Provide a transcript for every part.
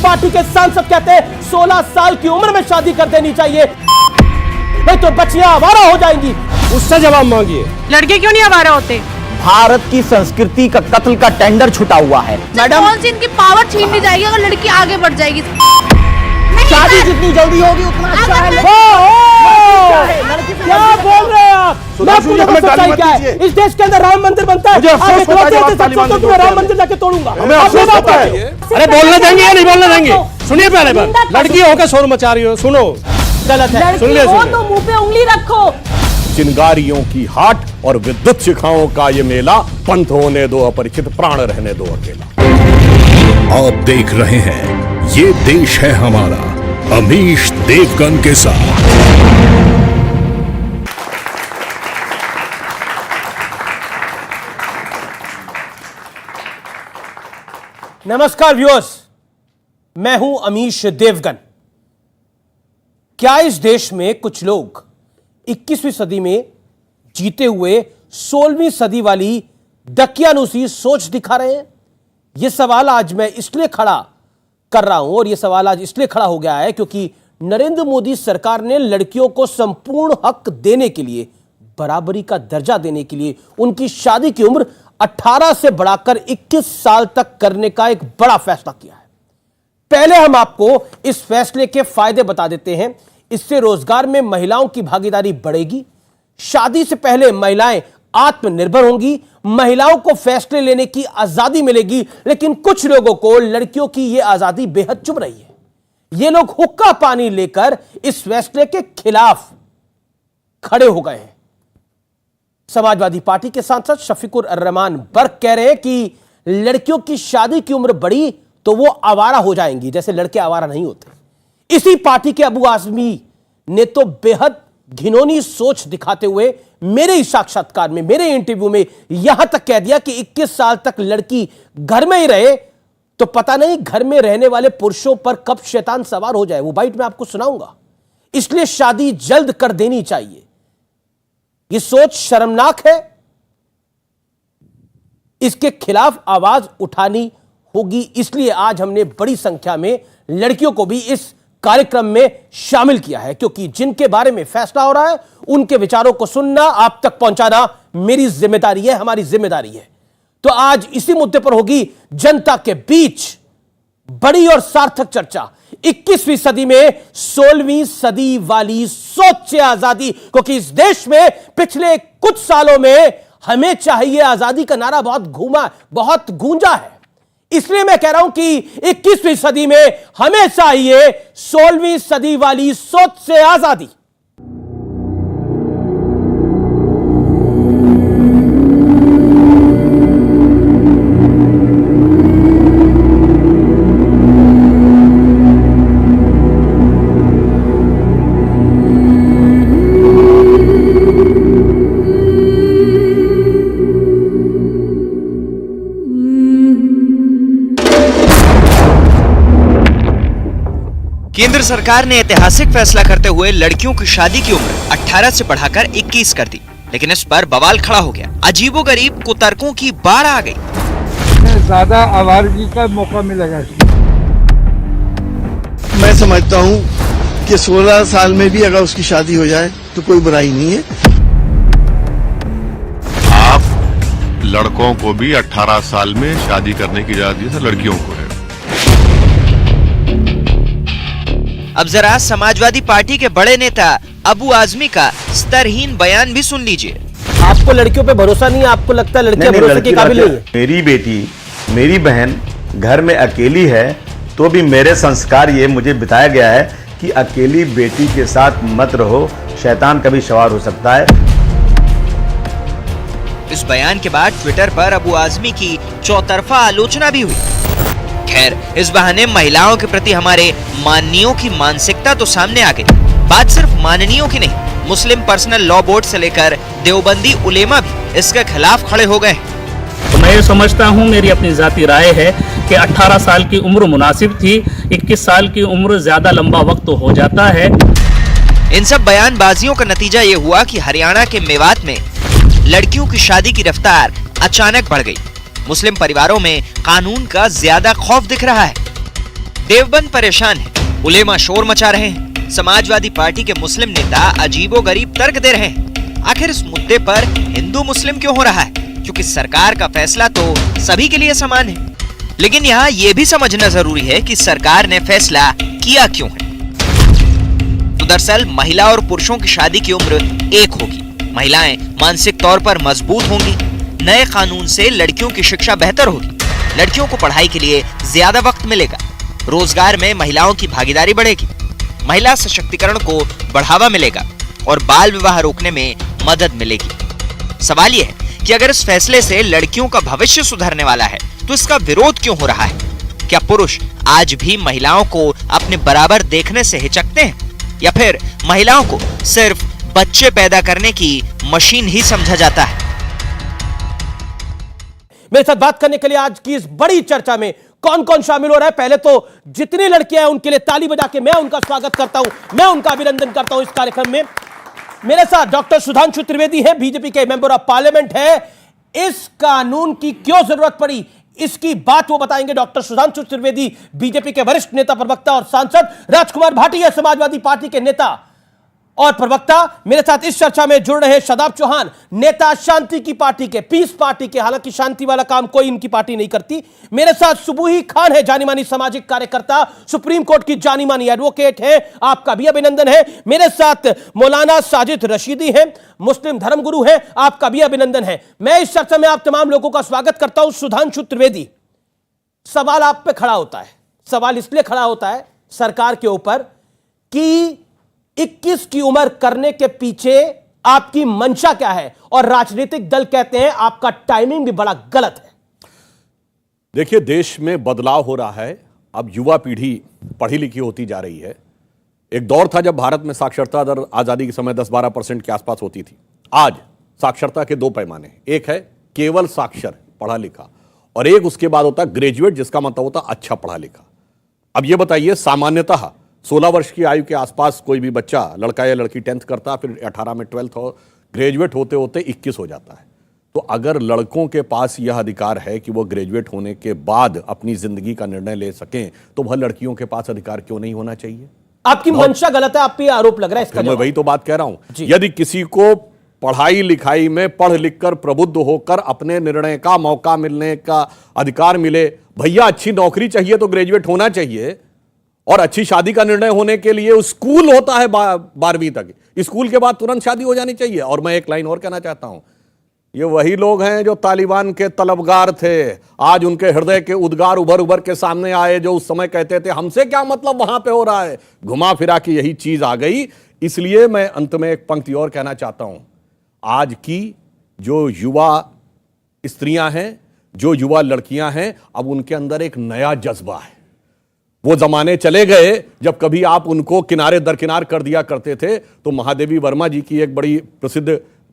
Party के सांसद कहते हैं 16 साल की उम्र में शादी कर देनी चाहिए, नहीं तो बच्चियां आवारा हो जाएंगी। उससे जवाब मांगिए। लड़के क्यों नहीं आवारा होते? भारत की संस्कृति का कत्ल का टेंडर छुटा हुआ है। मैडम, कौन सी इनकी पावर छीन ली जाएगी अगर लड़की आगे बढ़ जाएगी? शादी जितनी जल्दी होगी उतना अच्छा है। क्या बोल रहे हैं आप? मैं आपको सच्चाई क्या है? इस देश के अंदर राम मंदिर बनता है, राम मंदिर जाके तोड़ूंगा। अरे बोलने देंगे या नहीं बोलने देंगे? सुनिए पहले बात, लड़की होकर शोर मचा रही हो, सुनो। गलत है। सुन ले, तो मुंह पे उंगली रखो। चिंगारियों की हाट और विद्युत शिखाओं का ये मेला, पंथ होने दो अपरिचित, प्राण रहने दो अकेला। आप देख रहे हैं ये देश है हमारा, अमीश देवगन के साथ। नमस्कार व्यूअर्स, मैं हूं अमीश देवगन। क्या इस देश में कुछ लोग 21वीं सदी में जीते हुए 16वीं सदी वाली दकियानुसी सोच दिखा रहे हैं? यह सवाल आज मैं इसलिए खड़ा कर रहा हूं, और यह सवाल आज इसलिए खड़ा हो गया है क्योंकि नरेंद्र मोदी सरकार ने लड़कियों को संपूर्ण हक देने के लिए, बराबरी का दर्जा देने के लिए, उनकी शादी की उम्र 18 से बढ़ाकर 21 साल तक करने का एक बड़ा फैसला किया है। पहले हम आपको इस फैसले के फायदे बता देते हैं। इससे रोजगार में महिलाओं की भागीदारी बढ़ेगी, शादी से पहले महिलाएं आत्मनिर्भर होंगी, महिलाओं को फैसले लेने की आजादी मिलेगी। लेकिन कुछ लोगों को लड़कियों की यह आजादी बेहद चुभ रही है। ये लोग हुक्का पानी लेकर इस फैसले के खिलाफ खड़े हो गए हैं। समाजवादी पार्टी के सांसद शफीकुर रहमान बर्क कह रहे हैं कि लड़कियों की शादी की उम्र बढ़ी तो वो आवारा हो जाएंगी, जैसे लड़के आवारा नहीं होते। इसी पार्टी के अबू आजमी ने तो बेहद घिनौनी सोच दिखाते हुए मेरे ही साक्षात्कार में, मेरे इंटरव्यू में यहां तक कह दिया कि 21 साल तक लड़की घर में ही रहे तो पता नहीं घर में रहने वाले पुरुषों पर कब शैतान सवार हो जाए। वो बाइट मैं आपको सुनाऊंगा। इसलिए शादी जल्द कर देनी चाहिए। यह सोच शर्मनाक है, इसके खिलाफ आवाज उठानी होगी। इसलिए आज हमने बड़ी संख्या में लड़कियों को भी इस कार्यक्रम में शामिल किया है, क्योंकि जिनके बारे में फैसला हो रहा है उनके विचारों को सुनना, आप तक पहुंचाना मेरी जिम्मेदारी है, हमारी जिम्मेदारी है। तो आज इसी मुद्दे पर होगी जनता के बीच बड़ी और सार्थक चर्चा। 21वीं सदी में 16वीं सदी वाली सोच से आजादी, क्योंकि इस देश में पिछले कुछ सालों में हमें चाहिए आजादी का नारा बहुत गूंजा है। इसलिए मैं कह रहा हूं कि 21वीं सदी में हमें चाहिए 16वीं सदी वाली सोच से आजादी। केंद्र सरकार ने ऐतिहासिक फैसला करते हुए लड़कियों की शादी की उम्र 18 से बढ़ाकर 21 कर दी, लेकिन इस पर बवाल खड़ा हो गया। अजीबोगरीब कुतर्कों की बाढ़ आ गई। ज्यादा आवारगी का मौका मिलेगा। मैं समझता हूँ कि 16 साल में भी अगर उसकी शादी हो जाए तो कोई बुराई नहीं है। आप लड़कों को भी 18 साल में शादी करने की इजाजत दी, लड़कियों को है। अब जरा समाजवादी पार्टी के बड़े नेता अबू आजमी का स्तरहीन बयान भी सुन लीजिए। आपको लड़कियों पे भरोसा नहीं है? आपको लगता है लड़कियां भरोसे के काबिल नहीं है? मेरी बेटी, मेरी बहन घर में अकेली है तो भी मेरे संस्कार ये मुझे बताया गया है कि अकेली बेटी के साथ मत रहो, शैतान कभी सवार हो सकता है। इस बयान के बाद ट्विटर पर अबू आजमी की चौतरफा आलोचना भी हुई। खैर, इस बहाने महिलाओं के प्रति हमारे माननीयों की मानसिकता तो सामने आ गई। बात सिर्फ माननीयों की नहीं, मुस्लिम पर्सनल लॉ बोर्ड से लेकर देवबंदी उलेमा भी इसके खिलाफ खड़े हो गए। तो मैं ये समझता हूँ, मेरी अपनी जाती राय है कि 18 साल की उम्र मुनासिब थी। 21 साल की उम्र ज्यादा लंबा वक्त तो हो जाता है। इन सब बयानबाजियों का नतीजा ये हुआ कि हरियाणा के मेवात में लड़कियों की शादी की रफ्तार अचानक बढ़ गई। मुस्लिम परिवारों में कानून का ज्यादा खौफ दिख रहा है। देवबंद परेशान है, उलेमा शोर मचा रहे हैं, समाजवादी पार्टी के मुस्लिम नेता अजीबोगरीब तर्क दे रहे हैं। आखिर इस मुद्दे पर हिंदू मुस्लिम क्यों हो रहा है? क्योंकि सरकार का फैसला तो सभी के लिए समान है। लेकिन यहाँ ये भी समझना जरूरी है कि सरकार ने फैसला किया क्यों है। तो दरअसल महिला और पुरुषों की शादी की उम्र एक होगी। महिलाएं मानसिक तौर पर मजबूत होंगी। नए कानून से लड़कियों की शिक्षा बेहतर होगी। लड़कियों को पढ़ाई के लिए ज्यादा वक्त मिलेगा। रोजगार में महिलाओं की भागीदारी बढ़ेगी। महिला सशक्तिकरण को बढ़ावा मिलेगा और बाल विवाह रोकने में मदद मिलेगी। सवाल यह है कि अगर इस फैसले से लड़कियों का भविष्य सुधरने वाला है तो इसका विरोध क्यों हो रहा है? क्या पुरुष आज भी महिलाओं को अपने बराबर देखने से हिचकते हैं या फिर महिलाओं को सिर्फ बच्चे पैदा करने की मशीन ही समझा जाता है? मेरे साथ बात करने के लिए आज की इस बड़ी चर्चा में कौन कौन शामिल हो रहा है, पहले तो जितनी लड़कियां हैं उनके लिए ताली बजा के मैं उनका स्वागत करता हूं, मैं उनका अभिनंदन करता हूं इस कार्यक्रम में। मेरे साथ डॉक्टर सुधांशु त्रिवेदी हैं, बीजेपी के मेंबर ऑफ पार्लियामेंट है। इस कानून की क्यों जरूरत पड़ी, इसकी बात वो बताएंगे। डॉक्टर सुधांशु त्रिवेदी बीजेपी के वरिष्ठ नेता, प्रवक्ता और सांसद। राजकुमार भाटिया समाजवादी पार्टी के नेता और प्रवक्ता। मेरे साथ इस चर्चा में जुड़ रहे शादाब चौहान, नेता शांति की पार्टी के, पीस पार्टी के, हालांकि शांति वाला काम कोई इनकी पार्टी नहीं करती। मेरे साथ सुबूही खान है, जानी मानी सामाजिक कार्यकर्ता, सुप्रीम कोर्ट की जानी मानी एडवोकेट है, आपका भी अभिनंदन है। मेरे साथ मौलाना साजिद रशीदी हैं, मुस्लिम धर्मगुरु हैं, आपका भी अभिनंदन है। मैं इस चर्चा में आप तमाम लोगों का स्वागत करता हूं। सुधांशु त्रिवेदी, सवाल आप पे खड़ा होता है, सवाल इसलिए खड़ा होता है सरकार के ऊपर कि 21 की उम्र करने के पीछे आपकी मंशा क्या है, और राजनीतिक दल कहते हैं आपका टाइमिंग भी बड़ा गलत है। देखिए, देश में बदलाव हो रहा है। अब युवा पीढ़ी पढ़ी लिखी होती जा रही है। एक दौर था जब भारत में साक्षरता दर आजादी के समय 10-12% के आसपास होती थी। आज साक्षरता के दो पैमाने, एक है केवल साक्षर पढ़ा लिखा और एक उसके बाद होता है ग्रेजुएट, जिसका मतलब होता है अच्छा पढ़ा लिखा। अब यह बताइए, सामान्यतः 16 वर्ष की आयु के आसपास कोई भी बच्चा, लड़का या लड़की 10th करता, फिर 18 में 12th हो, ग्रेजुएट होते होते 21 हो जाता है। तो अगर लड़कों के पास यह अधिकार है कि वो ग्रेजुएट होने के बाद अपनी जिंदगी का निर्णय ले सकें, तो वह लड़कियों के पास अधिकार क्यों नहीं होना चाहिए? आपकी मंशा गलत है, आप पे आरोप लग रहा है इसका। मैं वही तो बात कह रहा हूं। यदि किसी को पढ़ाई लिखाई में पढ़ लिख कर प्रबुद्ध होकर अपने निर्णय का मौका मिलने का अधिकार मिले, भैया अच्छी नौकरी चाहिए तो ग्रेजुएट होना चाहिए। और अच्छी शादी का निर्णय होने के लिए स्कूल होता है 12वीं तक, स्कूल के बाद तुरंत शादी हो जानी चाहिए। और मैं एक लाइन और कहना चाहता हूं, ये वही लोग हैं जो तालिबान के तलबगार थे, आज उनके हृदय के उद्गार उभर उभर के सामने आए, जो उस समय कहते थे हमसे क्या मतलब वहां पे हो रहा है। घुमा फिरा के यही चीज आ गई। इसलिए मैं अंत में एक पंक्ति और कहना चाहता हूं, आज की जो युवा स्त्रियां हैं, जो युवा लड़कियां हैं, अब उनके अंदर एक नया जज्बा है। वो जमाने चले गए जब कभी आप उनको किनारे दरकिनार कर दिया करते थे। तो महादेवी वर्मा जी की एक बड़ी प्रसिद्ध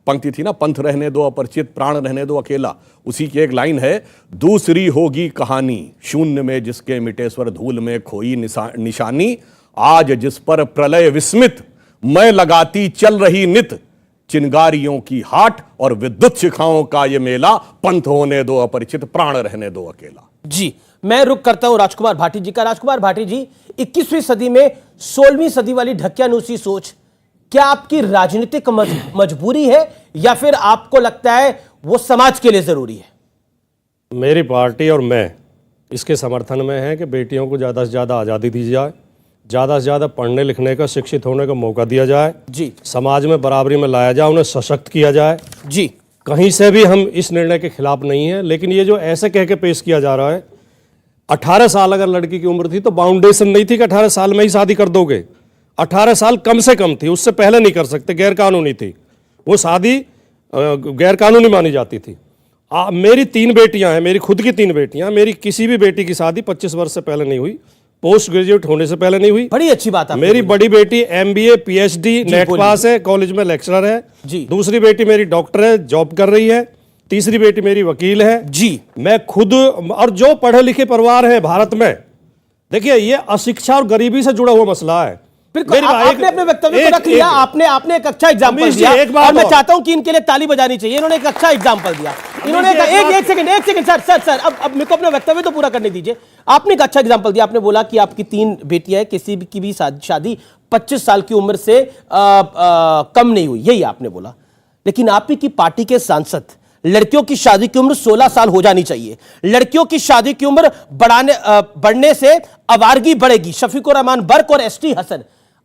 पंक्ति थी ना, पंथ रहने दो अपरिचित, प्राण रहने दो अकेला। उसी की एक लाइन है, दूसरी होगी कहानी शून्य में जिसके मिटे स्वर, धूल में खोई निशानी, आज जिस पर प्रलय विस्मित मैं लगाती चल रही नित, चिंगारियों की हाट और विद्युत शिखाओं का ये मेला, पंथ होने दो अपरिचित, प्राण रहने दो अकेला। जी, मैं रुक करता हूं राजकुमार भाटी जी का। राजकुमार भाटी जी, 21वीं सदी में 16वीं सदी वाली ढकियानुसी सोच, क्या आपकी राजनीतिक मजबूरी है या फिर आपको लगता है वो समाज के लिए जरूरी है? मेरी पार्टी और मैं इसके समर्थन में है कि बेटियों को ज़्यादा से ज़्यादा आज़ादी दी जाए, ज़्यादा से ज़्यादा पढ़ने लिखने का, शिक्षित होने का मौका दिया जाए जी, समाज में बराबरी में लाया जाए, उन्हें सशक्त किया जाए जी। कहीं से भी हम इस निर्णय के खिलाफ नहीं है। लेकिन ये जो ऐसे कह के पेश किया जा रहा है, 18 साल अगर लड़की की उम्र थी तो बाउंडेशन नहीं थी कि 18 साल में ही शादी कर दोगे। 18 साल कम से कम थी, उससे पहले नहीं कर सकते, गैर कानूनी थी वो शादी, गैर कानूनी मानी जाती थी। मेरी 3 बेटियां हैं, मेरी खुद की 3 बेटियां। मेरी किसी भी बेटी की शादी 25 वर्ष से पहले नहीं हुई, पोस्ट ग्रेजुएट होने से पहले नहीं हुई। बड़ी अच्छी बात है। मेरी बड़ी बेटी MBA PhD नेट पास है, कॉलेज में लेक्चरर है जी। दूसरी बेटी मेरी डॉक्टर है, जॉब कर रही है। तीसरी बेटी मेरी वकील है जी। मैं खुद, और जो पढ़े लिखे परिवार है भारत में, देखिए ये अशिक्षा और गरीबी से जुड़ा हुआ मसला है। बिल्कुल आपने अपने वक्तव्य को रख लिया, आपने एक अच्छा एग्जांपल दिया और मैं चाहता हूं कि इनके लिए ताली बजानी चाहिए। इन्होंने एक अच्छा एग्जांपल दिया। इन्होंने एक सेकंड सर अब मेरे को अपने वक्तव्य तो पूरा करने दीजिए। आपने एक अच्छा एग्जांपल दिया। आपने बोला कि आपकी 3 बेटियां हैं, किसी की भी शादी 25 साल की उम्र से कम नहीं हुई, यही आपने बोला। लेकिन आपकी पार्टी के सांसद लड़कियों की शादी की उम्र 16 साल हो जानी चाहिए, लड़कियों की शादी की उम्र बढ़ने से आवारगी बढ़ेगी। शफीकुर रहमान बर्क और एसटी हसन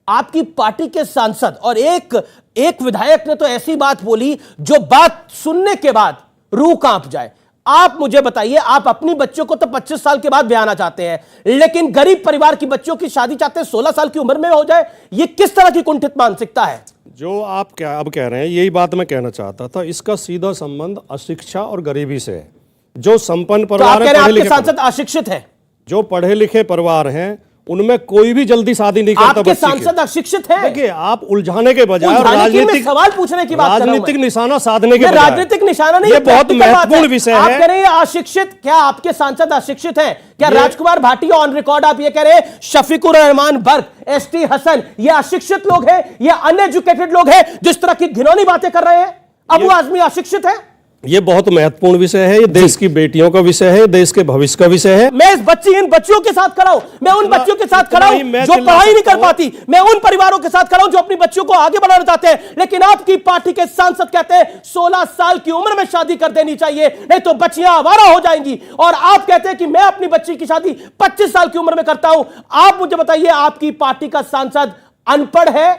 आपकी पार्टी के सांसद और एक विधायक ने तो ऐसी बात बोली जो बात सुनने के बाद रूह कांप जाए। आप मुझे बताइए, आप अपनी बच्चों को तो 25 साल के बाद ब्याहना चाहते हैं, लेकिन गरीब परिवार की बच्चों की शादी चाहते हैं 16 साल की उम्र में हो जाए। यह किस तरह की कुंठित मानसिकता है? जो आप क्या अब कह रहे हैं, यही बात मैं कहना चाहता था। इसका सीधा संबंध अशिक्षा और गरीबी से है। जो संपन्न परिवार है, आपके सांसद अशिक्षित है, जो पढ़े लिखे परिवार हैं, उनमें कोई भी जल्दी शादी नहीं करता। आपके सांसद अशिक्षित हैं। देखिए, आप उलझाने के बजाय राजनीतिक सवाल पूछने की बात कर रहा हूं। राजनीतिक निशाना साधने के बजाय, राजनीतिक निशाना नहीं, ये बहुत महत्वपूर्ण विषय है। आप कह रहे हैं अशिक्षित, क्या आपके सांसद अशिक्षित हैं? क्या राजकुमार भाटिया ऑन रिकॉर्ड आप ये कह रहे हैं शफीकुर रहमान बर्क, एसटी हसन ये अशिक्षित लोग हैं, ये अनएजुकेटेड लोग हैं, जिस तरह की घिनौनी बातें कर रहे हैं? अबू आजमी अशिक्षित है? ये बहुत महत्वपूर्ण विषय है। ये देश की बेटियों का विषय है, देश के भविष्य का विषय है। मैं इन बच्चियों के साथ खड़ा हूं, मैं उन बच्चियों के साथ खड़ा हूं जो पढ़ाई नहीं कर पाती, मैं उन परिवारों के साथ खड़ा हूं जो अपनी बच्चियों को आगे बढ़ाना चाहते हैं। लेकिन आपकी पार्टी के सांसद कहते हैं 16 साल की उम्र में शादी कर देनी चाहिए, नहीं तो बच्चियां आवारा हो जाएंगी। और आप कहते हैं कि मैं अपनी बच्ची की शादी 25 साल की उम्र में करता हूं। आप मुझे बताइए, आपकी पार्टी का सांसद अनपढ़ है,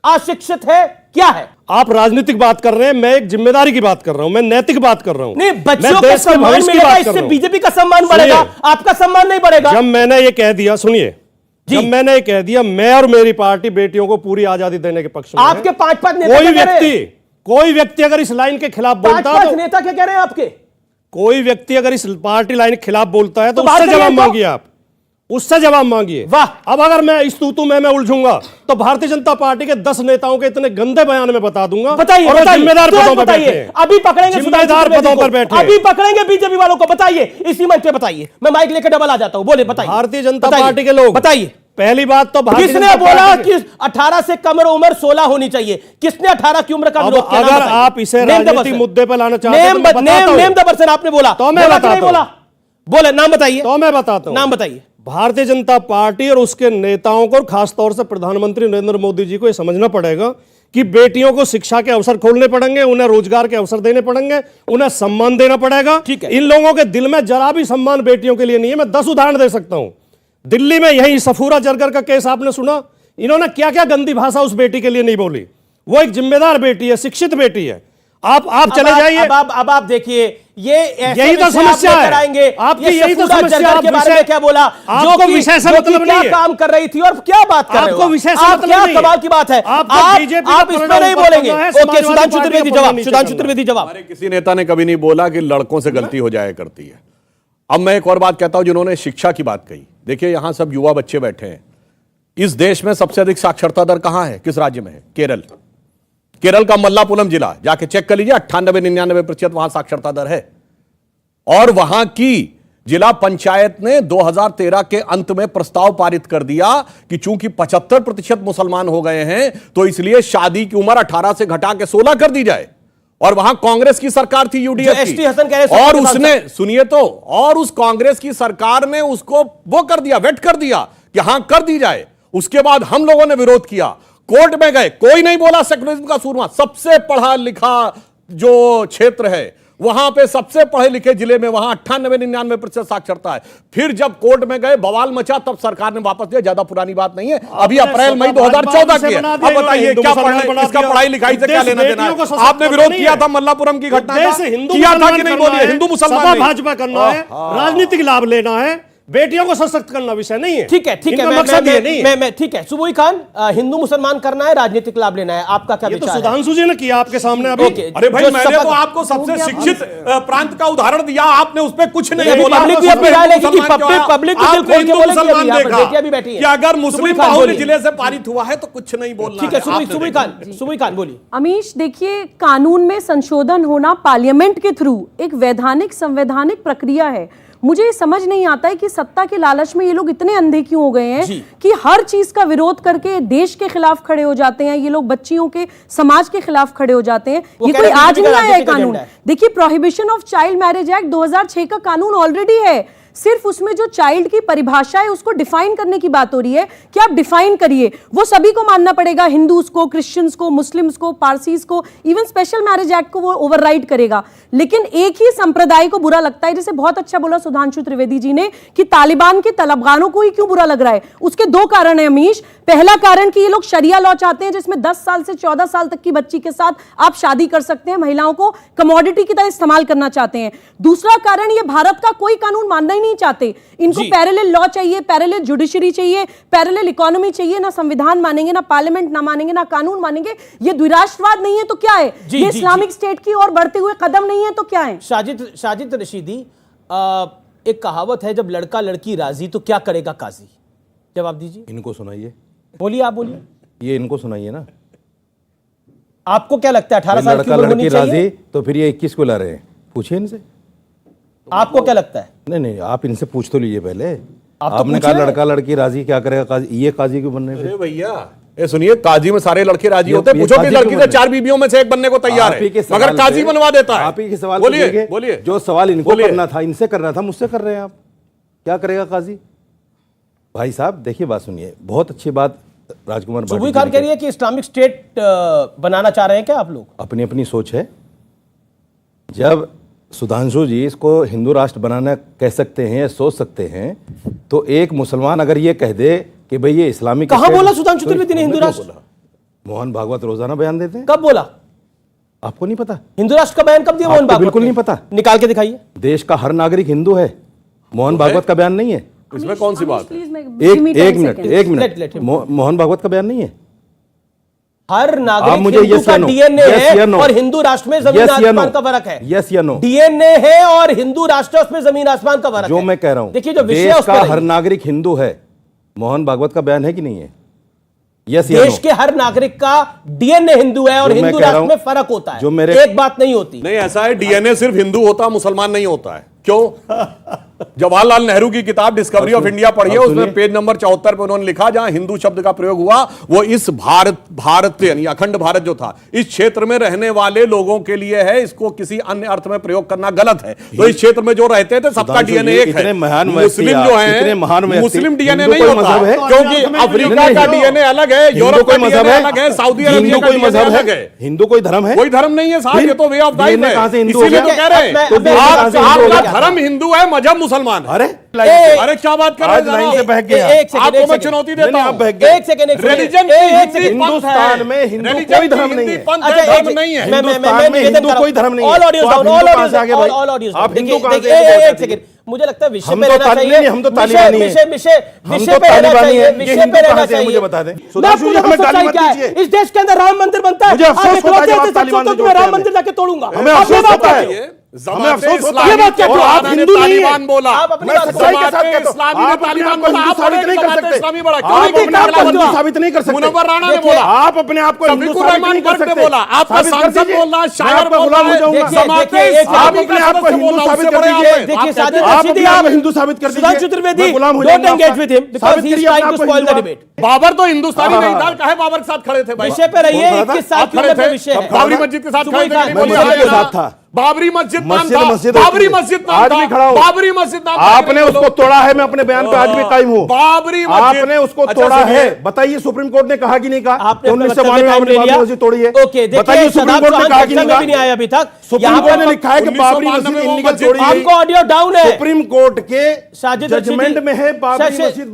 अशिक्षित है, क्या है? आप राजनीतिक बात कर रहे हैं, मैं एक जिम्मेदारी की बात कर रहा हूं, मैं नैतिक बात कर रहा हूं। नहीं, बच्चों का सम्मान मिलेगा, इससे बीजेपी का सम्मान बढ़ेगा, आपका सम्मान नहीं बढ़ेगा। जब मैंने ये कह दिया, सुनिए, जब मैंने ये कह दिया, मैं और मेरी पार्टी बेटियों को पूरी आजादी देने के पक्ष में। आपके 5 नेता कोई व्यक्ति अगर इस लाइन के खिलाफ बोलता है, 5 नेता क्या कह रहे हैं आपके? कोई व्यक्ति अगर इस पार्टी लाइन के खिलाफ बोलता है तो उससे जवाब मांगिए, आप उससे जवाब मांगिए। वाह, अब अगर मैं इस तूतू में उलझूंगा तो भारतीय जनता पार्टी के 10 नेताओं के इतने गंदे बयान में बता दूंगा। बताइए, जिम्मेदार पदों पर बैठे हैं, अभी पकड़ेंगे, जिम्मेदार पदों पर बैठे हैं, अभी पकड़ेंगे बीजेपी वालों को। बताइए, इसी मंच पे बताइए, मैं माइक लेकर डबल आ जाता हूं। बोले, बताइए भारतीय जनता पार्टी के लोग। बताइए, पहली बात तो किसने बोला कि 18 से कम उम्र 16 होनी चाहिए? किसने 18 की उम्र का विरोध किया? अगर आप इसे राजनीतिक मुद्दे पर लाना चाहते हैं, नेम द पर्सन आपने बोला तो मैं बताता हूं। बोले, नाम बताइए। तो मैं बताता हूं, नाम बताइए। भारतीय जनता पार्टी और उसके नेताओं को, खासतौर से प्रधानमंत्री नरेंद्र मोदी जी को यह समझना पड़ेगा कि बेटियों को शिक्षा के अवसर खोलने पड़ेंगे, उन्हें रोजगार के अवसर देने पड़ेंगे, उन्हें सम्मान देना पड़ेगा। ठीक है। इन लोगों के दिल में जरा भी सम्मान बेटियों के लिए नहीं है। मैं 10 उदाहरण दे सकता हूं। दिल्ली में यही सफूरा जरगर का केस आपने सुना, इन्होंने क्या क्या गंदी भाषा उस बेटी के लिए नहीं बोली। वो एक जिम्मेदार बेटी है, शिक्षित बेटी है। आप चले जाइए। अब आप देखिए, यही तो समस्या है आपकी, यही तो समस्या के बारे में क्या बोला, आपको विषय से मतलब नहीं है, क्या काम कर रही थी और क्या बात कर रहे हो, आपको विषय से मतलब नहीं है। क्या कमाल की बात है, आप इस पर नहीं बोलेंगे। ओके, सुधांशु त्रिवेदी जवाब। हमारे किसी नेता ने कभी नहीं बोला कि लड़कों से गलती हो जाया करती है। अब मैं एक और बात कहता हूं, जिन्होंने शिक्षा की बात कही। देखिए, यहां सब युवा बच्चे बैठे हैं। इस देश में सबसे अधिक साक्षरता दर कहां है, किस राज्य में है? केरल का मल्लापुरम जिला जाके चेक कर लीजिए, 98-99% वहां साक्षरता दर है। और वहां की जिला पंचायत ने 2013 के अंत में प्रस्ताव पारित कर दिया कि चूंकि 75% मुसलमान हो गए हैं, तो इसलिए शादी की उम्र 18 से घटा के 16 कर दी जाए। और वहां कांग्रेस की सरकार थी, यूडीएफ की, और उसने, सुनिए तो, और उस कांग्रेस की सरकार ने उसको वो कर दिया, वेट कर दिया कि हां कर दी जाए। उसके बाद हम लोगों ने विरोध किया, कोर्ट में गए, कोई नहीं बोला सेकुलरिज्म का सूरमा। सबसे पढ़ा लिखा जो क्षेत्र है, वहां पे सबसे पढ़े लिखे जिले में वहां 98-99% साक्षरता है। फिर जब कोर्ट में गए, बवाल मचा, तब सरकार ने वापस दिया। ज्यादा पुरानी बात नहीं है, अभी अप्रैल मई 2014 की है। अब बताइए, क्या इसका पढ़ाई लिखाई से क्या लेना देना है? आपने विरोध किया था मल्लापुरम की घटना का, किया था कि नहीं? बोलिए, हिंदू मुसलमान भाजपा करना है, राजनीतिक लाभ लेना है, बेटियों को सशक्त करना विषय नहीं है। ठीक है, मैं ठीक है। सुबोई खान, हिंदू मुसलमान करना है, राजनीतिक लाभ लेना है, आपका क्या विचार है? सुधांशु जी ने किया आपके सामने अभी। अरे भाई, मैंने तो आपको सबसे शिक्षित प्रांत का उदाहरण दिया, आपने उस पर कुछ नहीं बोला। पब्लिक कि अगर मुस्लिम बाहुल्य जिले से पारित हुआ है तो कुछ नहीं बोलना। ठीक है, सुबोई खान बोलिए। अमीश, देखिए, कानून में संशोधन होना पार्लियामेंट के थ्रू एक वैधानिक संवैधानिक प्रक्रिया है। मुझे ये समझ नहीं आता है कि सत्ता के लालच में ये लोग इतने अंधे क्यों हो गए हैं कि हर चीज का विरोध करके देश के खिलाफ खड़े हो जाते हैं। ये लोग बच्चियों के, समाज के खिलाफ खड़े हो जाते हैं। ये कोई आज नहीं आया है कानून। देखिए, prohibition of child marriage act 2006 का कानून ऑलरेडी है। सिर्फ उसमें जो चाइल्ड की परिभाषा है उसको डिफाइन करने की बात हो रही है कि आप डिफाइन करिए। वो सभी को मानना पड़ेगा, हिंदूज को, क्रिश्चियंस को, मुस्लिम्स को, पारसीज को, इवन स्पेशल मैरिज एक्ट को वो ओवरराइड करेगा। लेकिन एक ही संप्रदाय को बुरा लगता है। जैसे बहुत अच्छा बोला सुधांशु त्रिवेदी जी ने कि तालिबान के तलबगानों को ही क्यों बुरा लग रहा है। उसके दो कारण है अमीश। पहला कारण कि ये लोग शरिया लॉ चाहते हैं जिसमें 10 साल से 14 साल तक की बच्ची के साथ आप शादी कर सकते हैं, महिलाओं को कमोडिटी की तरह इस्तेमाल करना चाहते हैं। दूसरा कारण, ये भारत का कोई कानून मानना ही नहीं चाहते। इनको पैरेलल लॉ चाहिए, पैरेलल जुडिशरी चाहिए, पैरेलल इकोनॉमी चाहिए। ना संविधान मानेंगे, ना पार्लियामेंट ना मानेंगे, ना कानून मानेंगे। ये द्विराष्ट्रवाद नहीं है तो क्या है? ये इस्लामिक स्टेट की ओर बढ़ते हुए कदम नहीं है तो क्या है? साजिद रशीदी, एक कहावत है, जब लड़का लड़की राजी तो क्या करेगा काजी। जवाब दीजिए। इनको सुनाइए। बोलिए, आप बोलिए। ये इनको सुनाइए ना। आपको क्या लगता है 18 साल की उम्र होनी चाहिए? राजी तो फिर ये 21 को ला रहे हैं। पूछिए इनसे, आपको क्या लगता है? नहीं, आप इनसे पूछ तो लीजिए पहले। आपने कहा लड़का लड़की राजी, क्या करेगा काजी? ये काजी क्यों बनने? अरे भैया, ये सुनिए, काजी में सारे लड़के राजी होते हैं। पूछो कि लड़की से 4 बीबियों में से एक बनने को तैयार है, मगर काजी बनवा देता है। आप ही के सवाल बोलिए। जो सवाल इनको करना था, इनसे करना था, मुझसे कर रहे हैं आप। क्या करेगा काजी? भाई साहब देखिए, बात सुनिए, बहुत अच्छी बात राजकुमार सुबुई खान कह रही है कि इस्लामिक स्टेट बनाना चाह रहे हैं क्या आप लोग? अपनी अपनी सोच है। जब सुधांशु जी इसको हिंदू राष्ट्र बनाना कह सकते हैं, सोच सकते हैं, तो एक मुसलमान अगर ये कह दे कि भाई ये इस्लामिक, कहां बोला सुधांशु त्रिवेदी ने हिंदू राष्ट्र? मोहन भागवत रोजाना बयान देते हैं। कब बोला? आपको नहीं पता? हिंदू राष्ट्र का बयान कब दिया मोहन भागवत? बिल्कुल नहीं पता। निकाल के दिखाइए। देश का हर नागरिक हिंदू है, मोहन भागवत का बयान नहीं है। इसमें कौन सी बात है? एक मिनट, मोहन भागवत का बयान नहीं है। हर नागरिक हिंदू का डीएनए है और हिंदू राष्ट्र में जमीन आसमान का फर्क है। यस या नो? डीएनए है और हिंदू राष्ट्र उसमें जमीन आसमान का फर्क है। जो मैं कह रहा हूं, देखिए, जो विषय देश का हर नागरिक हिंदू है, मोहन भागवत का बयान है कि नहीं है? यस या नो? देश के हर नागरिक का डीएनए हिंदू है और हिंदू राष्ट्र में फर्क होता है। जो मेरे एक बात नहीं होती। नहीं, ऐसा है, डीएनए सिर्फ हिंदू होता, मुसलमान नहीं होता है। क्यों? जवाहरलाल नेहरू की किताब डिस्कवरी ऑफ इंडिया पढ़िए, उसमें पेज नंबर 74 पे उन्होंने लिखा, जहां हिंदू शब्द का प्रयोग हुआ वो इस भारत यानी अखंड भारत जो था, इस क्षेत्र में रहने वाले लोगों के लिए है। इसको किसी अन्य अर्थ में प्रयोग करना गलत है। तो इस क्षेत्र में जो रहते थे सबका डीएनए एक है। मुस्लिम जो है, मुस्लिम डीएनए नहीं होता है, क्योंकि अफ्रीका का डीएनए अलग है, यूरोप का डीएनए अलग है, सऊदी अरबिया का डीएनए अलग है। हिंदू कोई धर्म है? कोई धर्म नहीं है साहब, ये तो वे ऑफ लाइफ है। इसीलिए तो कह रहे हैं आपका धर्म हिंदू है, मजहब मुसलमान। अरे क्या बात कर रहे हैं? आपको मैं चुनौती देता हूं। एक सेकंड, रिलीजन हिंदुस्तान में हिंदू कोई धर्म नहीं है। धर्म नहीं है। हिंदुस्तान में हिंदू कोई धर्म नहीं है। All audience down, all audience आगे भाई, आप हिंदू कहां से? एक सेकंड, मुझे लगता है विषय पे रहना चाहिए। हम तो तालिबानी हैं। विषय पे रहना चाहिए, विषय पे रहना चाहिए। मुझे बता दें, सुधांशु जी, हमें तालिबान दीजिए। इस देश के अंदर राम मंदिर बनता है, मुझे अफसोस होता है आप तालिबान से जोड़ते हैं। राम मंदिर जाके तोड़ूंगा। हमें अफसोस होता है, हमें अफसोस होता है। ये बात क्या? आप हिंदू तालिबान बोला, आप अपनी बात सच्चाई के साथ कहते हो। इस्लामी ने तालिबान बोला, आप साबित नहीं कर सकते। इस्लामी बोला, आप अपने आप को हिंदू साबित नहीं कर सकते। मुनव्वर राणा ने बोला, आप अपने आप को हिंदू साबित नहीं कर सकते। बोला, आपका सांसद बोला, शायर बोला, गुलाम हो जाऊंगा। आप अपने आप को हिंदू साबित कर दीजिए। देखिए साजिद आप रशीदी, अपने आप को हिंदू साबित कर दीजिए। सुधांशु त्रिवेदी, गुलाम हो डोंट जाऊंगा। Engage with him because he is trying to spoil the debate. Babur तो हिंदुस्तानी नहीं था, काहे बाबर के साथ खड़े थे भाई? विषय पे रहिए। 21 साल की उम्र पे विषय है। बाबरी मस्जिद के साथ खड़े थे। मस्जिद के साथ था। बाबरी मस्जिद बाबरी मस्जिद आज भी खड़ा हूं। बाबरी मस्जिद आपने उसको तोड़ा है। मैं अपने बयान पे आज भी कायम हूं। बाबरी आपने उसको तोड़ा है। बताइए सुप्रीम कोर्ट ने कहा कि नहीं कहा? 1992 में आपने बाबरी मस्जिद तोड़ी है। बताइए सुप्रीम कोर्ट ने कहा कि नहीं आया अभी तक? सुप्रीम कोर्ट ने लिखा है कि बाबरी मस्जिद इल्लीगल तोड़ी है। आपको ऑडियो डाउन है। सुप्रीम कोर्ट के जजमेंट में है बाबरी मस्जिद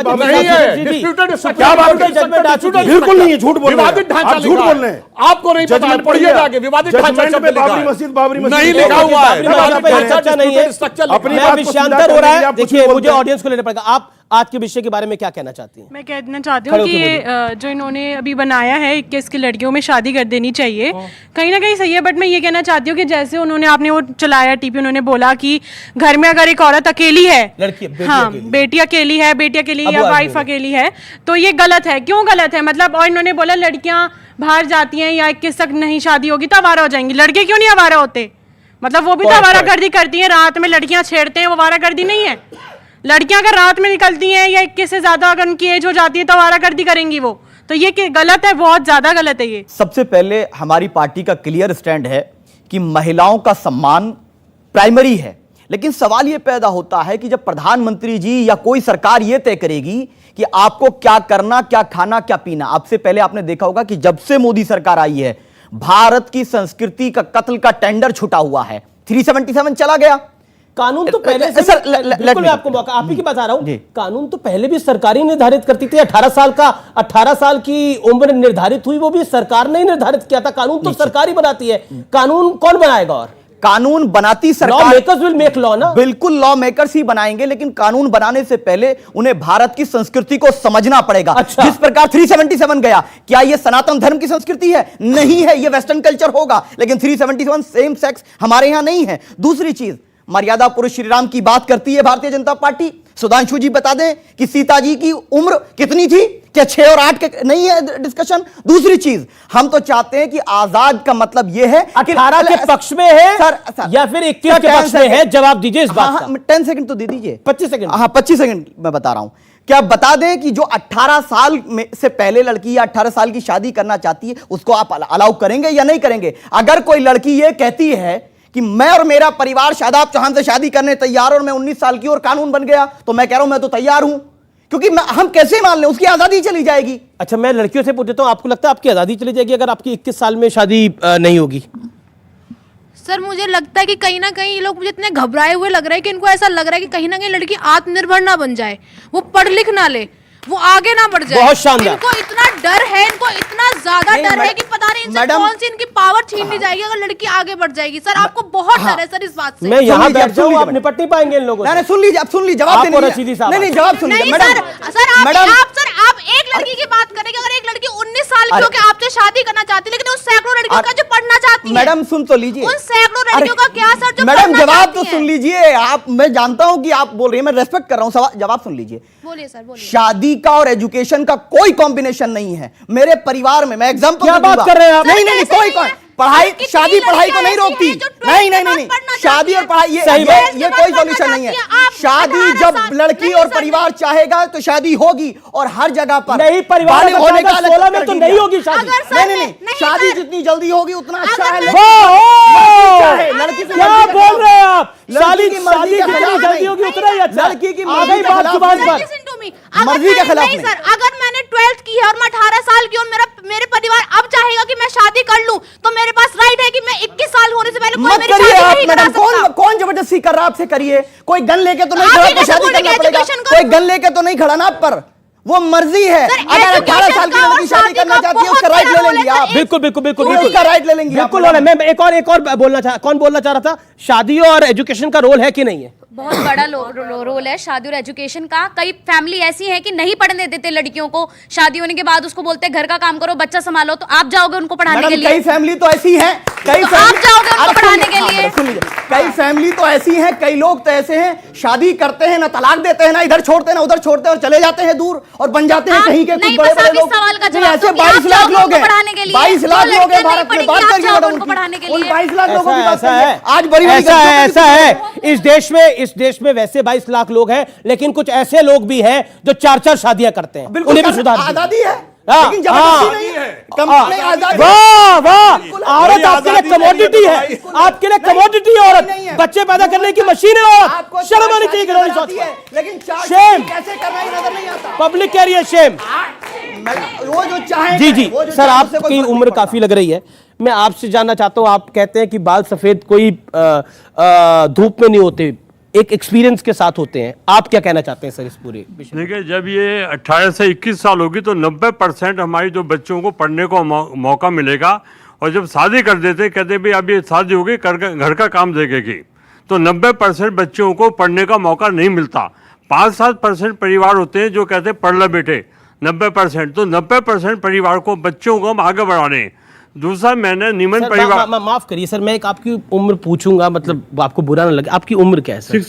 नहीं है। डिस्प्यूटेड स्ट्रक्चर क्या बात कर? बिल्कुल नहीं है, झूठ बोल रहे हैं। विवादित ढांचा आप झूठ बोल रहे हैं। आपको नहीं पता, पढ़िए जाके विवादित ढांचा में बाबरी मस्जिद नहीं लिखा हुआ है। चर्चा नहीं है, अपनी बात विषयांतर हो रहा है। देखिए, मुझे ऑडियंस को लेना पड़ेगा। आप आज के विषय के बारे में क्या कहना चाहती हैं? मैं कहना चाहती हूँ कि ये जो इन्होंने अभी बनाया है 21 की लड़कियों में शादी कर देनी चाहिए, कहीं ना कहीं सही है। बट मैं ये कहना चाहती हूँ कि जैसे उन्होंने आपने वो चलाया टीपी, उन्होंने बोला कि घर में अगर एक औरत अकेली है, हाँ बेटी अकेली है, बेटी अकेली या वाइफ अकेली है, तो ये गलत है। क्यों गलत है मतलब? और इन्होंने बोला लड़कियां बाहर जाती हैं या 21 तक नहीं शादी होगी तो आवारा हो जाएंगी। लड़के क्यों नहीं आवारा होते? मतलब वो भी तो आवारागर्दी करती है, रात में लड़कियां छेड़ते हैं, वो आवारागर्दी नहीं है? लड़कियां अगर रात में निकलती हैं या 21 से ज्यादा अगर उनकी एज हो जाती है तो आवारागर्दी करेंगी वो, तो ये गलत है, बहुत ज्यादा गलत है ये। सबसे पहले हमारी पार्टी का क्लियर स्टैंड है कि महिलाओं का सम्मान प्राइमरी है, लेकिन सवाल यह पैदा होता है कि जब प्रधानमंत्री जी या कोई सरकार यह तय करेगी कि आपको क्या करना, क्या खाना, क्या पीना। आपसे पहले आपने देखा होगा कि जब से मोदी सरकार आई है भारत की संस्कृति का कत्ल का टेंडर छुटा हुआ है, 377 चला गया। कानून तो पहले से बिल्कुल मैं आपको मौका आप ही की बता रहा हूं, कानून तो पहले भी सरकार ही निर्धारित करती थी। 18 साल की उम्र निर्धारित हुई, वो भी सरकार ने ही निर्धारित किया था। कानून तो सरकार ही बनाती है, कानून कौन बनाएगा? और कानून बनाती सरकार, law makers will make law ना। बिल्कुल लॉ मेकर्स ही बनाएंगे, लेकिन कानून बनाने से पहले उन्हें भारत की संस्कृति को समझना पड़ेगा। अच्छा। जिस प्रकार 377 गया, क्या यह सनातन धर्म की संस्कृति है? नहीं है, यह वेस्टर्न कल्चर होगा, लेकिन 377 सेम सेक्स हमारे यहां नहीं है। दूसरी चीज, मर्यादा पुरुष श्री राम की बात करती है भारतीय जनता पार्टी। सुधांशु जी बता दें कि सीता जी की उम्र कितनी थी? क्या 6 और 8 के नहीं है डिस्कशन? दूसरी चीज, हम तो चाहते हैं कि आजाद का मतलब यह है 18 के पक्ष में है सर, या फिर 21 के पक्ष में है? जवाब दीजिए इस बात का। 10 सेकंड तो दे दीजिए। 25 सेकंड? हाँ 25 सेकंड मैं बता रहा हूं। क्या बता दें कि जो 18 साल में से पहले लड़की या 18 साल की शादी करना चाहती है उसको आप अलाउ करेंगे या नहीं करेंगे? अगर कोई लड़की ये कहती है कि मैं और मेरा परिवार शादाब चौहान से शादी करने तैयार और मैं 19 साल की और कानून बन गया, तो मैं कह रहा हूं मैं तो तैयार हूं, क्योंकि हम कैसे मान लें उसकी आजादी चली जाएगी। अच्छा, मैं लड़कियों से पूछता हूं, आपको लगता है आपकी आजादी चली जाएगी अगर आपकी 21 साल में शादी नहीं होगी? सर मुझे लगता है कि कहीं ना कहीं ये लोग मुझे इतने घबराए हुए लग रहे हैं कि इनको ऐसा लग रहा है कि कहीं ना कहीं लड़की आत्मनिर्भर ना बन जाए, वो पढ़ लिख ना ले, वो आगे ना बढ़ जाए। बहुत शानदार। इनको इतना डर है, इनको इतना ज्यादा डर है कि पता नहीं इनसे कौन सी इनकी पावर छीन ली जाएगी अगर लड़की आगे बढ़ जाएगी। सर आपको बहुत डर है सर इस बात से। मैं यहाँ बैठ जाऊँ, आप निपट नहीं पाएंगे इन लोगों से। सुन लीजिए, आप सुन लीजिए, जवाब देने रशीदी साहब नहीं जवाब सुन लीजिए। मैडम आप एक लड़की की बात करें कि अगर एक लड़की 19 साल की होकर आपसे शादी करना चाहती है, लेकिन उस सैकड़ों लड़कियों का जो पढ़ना चाहती है, मैडम सुन तो लीजिए, उन सैकड़ों लड़कियों का क्या सर जो मैडम जवाब तो सुन लीजिए। आप, मैं जानता हूं कि आप बोल रही हैं, मैं रेस्पेक्ट कर रहा हूं, जवाब सुन लीजिए। बोलिए सर, बोलिए। शादी का और एजुकेशन का कोई कॉम्बिनेशन नहीं है। मेरे परिवार में, मैं एग्जांपल क्या बात कर रहे हैं आप? नहीं कोई पढ़ाई शादी पढ़ाई को नहीं रोकती। नहीं शादी और पढ़ाई ये कोई सॉल्यूशन नहीं है। शादी जब लड़की और परिवार चाहेगा तो शादी होगी, और हर जगह पर नहीं, परिवार होने का 16 में तो नहीं होगी शादी। नहीं शादी जितनी जल्दी होगी उतना अच्छा है। लड़की क्या बोल रहे हैं आप? शादी जितनी जल्दी होगी उतना ही अच्छा। लड़की की मर्जी के खिलाफ मर्जी के खिलाफ नहीं सर, अगर मैंने 12th की है और मैं 18 साल की हूँ, मेरे परिवार अब चाहेगा कि मैं शादी कर लूं, तो मेरे पास राइट है कि मैं 21 साल होने से पहले कोई मेरी शादी नहीं करा सकता। कौन जबरदस्ती कर रहा है आपसे? करिए, कोई गन लेके तो नहीं खड़ा, तो शादी करना पड़ेगा। कोई गन लेके तो नहीं खड़ा ना आप पर, वो मर्जी है। अगर 18 साल की लड़की शादी करना चाहती है उसका राइट ले लेंगे आप। बिल्कुल उसका राइट ले लेंगे बिल्कुल। मैं एक और बोलना चाह, कौन बोलना चाह रहा था? शादी और एजुकेशन का रोल है कि नहीं है? बहुत बड़ा रोल है शादी और एजुकेशन का। कई फैमिली ऐसी है कि नहीं पढ़ने देते लड़कियों को, शादी होने के बाद उसको बोलते हैं घर का काम करो, बच्चा संभालो, तो आप जाओगे उनको पढ़ाने के लिए? कई फैमिली तो ऐसी है, कई तो आप जाओगे उनको पढ़ाने के लिए? कई फैमिली तो ऐसी है, कई लोग तो ऐसे हैं, शादी करते हैं ना तलाक देते हैं, ना इधर छोड़ते हैं ना उधर छोड़ते हैं, और चले जाते हैं दूर और बन जाते हैं कहीं के कुछ बड़े बड़े लोग। ऐसे 22 लाख लोग हैं, 22 लाख लोग हैं भारत में। बात करिए उन 22 लाख लोगों की बात करिए। आज बड़ी ऐसा है इस देश में वैसे 22 लाख लोग हैं, लेकिन कुछ ऐसे लोग भी हैं जो 4 शादियां करते हैं। उन्हें भी सुधार आजादी है, लेकिन जबरदस्ती नहीं है। आजादी, वाह, औरत आपके लिए कमोडिटी है, आपके लिए कमोडिटी है औरत, बच्चे पैदा करने की मशीन है औरत। शर्म आनी चाहिए, लेकिन शेम कैसे करना ही नजर नहीं आता। पब्लिक कह रही है शेम। वो जो चाहे जी सर, आपकी उम्र काफी लग रही है, मैं आपसे जानना चाहता हूं, आप कहते हैं कि बाल सफेद कोई धूप में नहीं होते, एक एक्सपीरियंस के साथ होते हैं। आप क्या कहना चाहते हैं सर इस पूरे विषय? देखिए, जब ये 18 से 21 साल होगी तो 90% हमारी जो बच्चों को पढ़ने को मौका मिलेगा, और जब शादी कर देते कहते भाई अभी शादी हो गई, घर का काम देखेगी, तो 90% बच्चों को पढ़ने का मौका नहीं मिलता। 5-7% परिवार होते हैं जो कहते हैं पढ़ ले बेटे, 90%। तो 90% परिवार को, बच्चों को हम आगे बढ़ाने। दूसरा, मैंने निमन परिवार, माफ करिए सर, मैं एक आपकी उम्र पूछूंगा, मतलब आपको बुरा ना लगे, आपकी उम्र क्या है सर?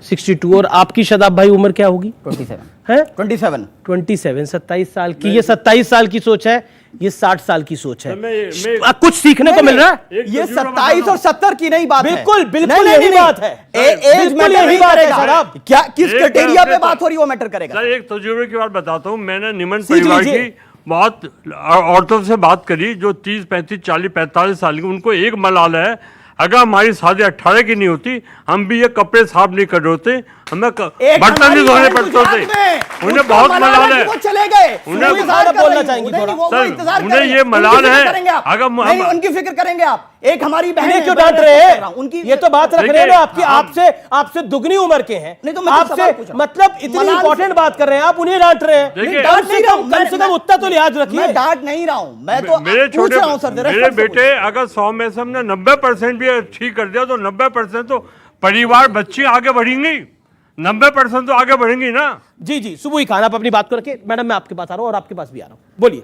62। और आपकी शादाब भाई उम्र क्या होगी? 27 है 27 27 27 साल की। ये 27 साल की सोच है, ये 60 साल की सोच है। कुछ सीखने को मिल रहा है। ये 27 और 70 की नहीं बात है। बिल्कुल बिल्कुल यही बात है। एज मैटर नहीं करेगा। क्या किस क्राइटेरिया पे बात हो रही है वो मैटर करेगा। सर एक तजुर्बे की बात बताता हूँ। मैंने निमन परिवार की बहुत औरतों से बात करी जो 30, 35, 40, 45 साल की, उनको एक मलाल है, अगर हमारी शादी 18 की नहीं होती हम भी ये कपड़े साफ नहीं कर रहे होते, हमें बर्तन नहीं धोने पड़ते होते। उन्हें बहुत मलाल है, चले गए उन्हें बोलना चाहेंगे थोड़ा। उन्हें ये मलाल है। अगर उनकी फिक्र करेंगे आप। एक हमारी बहन क्यों डांट रहे हैं? ये तो बात रख रहे हैं ना आपकी, आपसे दुगनी उम्र के हैं, नहीं तो मैं आपसे मतलब इतनी इंपॉर्टेंट बात कर रहे हैं, आप उन्हें डांट रहे हैं। कम से कम उतना तो लिहाज रखिए। मैं डांट नहीं रहा हूं, मैं तो पूछ रहा हूं सर। मेरे बेटे अगर 100 में से हमने 90% भी ठीक कर दिया तो 90% तो परिवार बच्चे आगे बढ़ेंगे, 90% तो आगे बढ़ेंगी ना। जी जी सुबह खान आप अपनी बात करके, मैडम मैं आपके पास आ रहा हूं और आपके पास भी आ रहा हूं, बोलिए।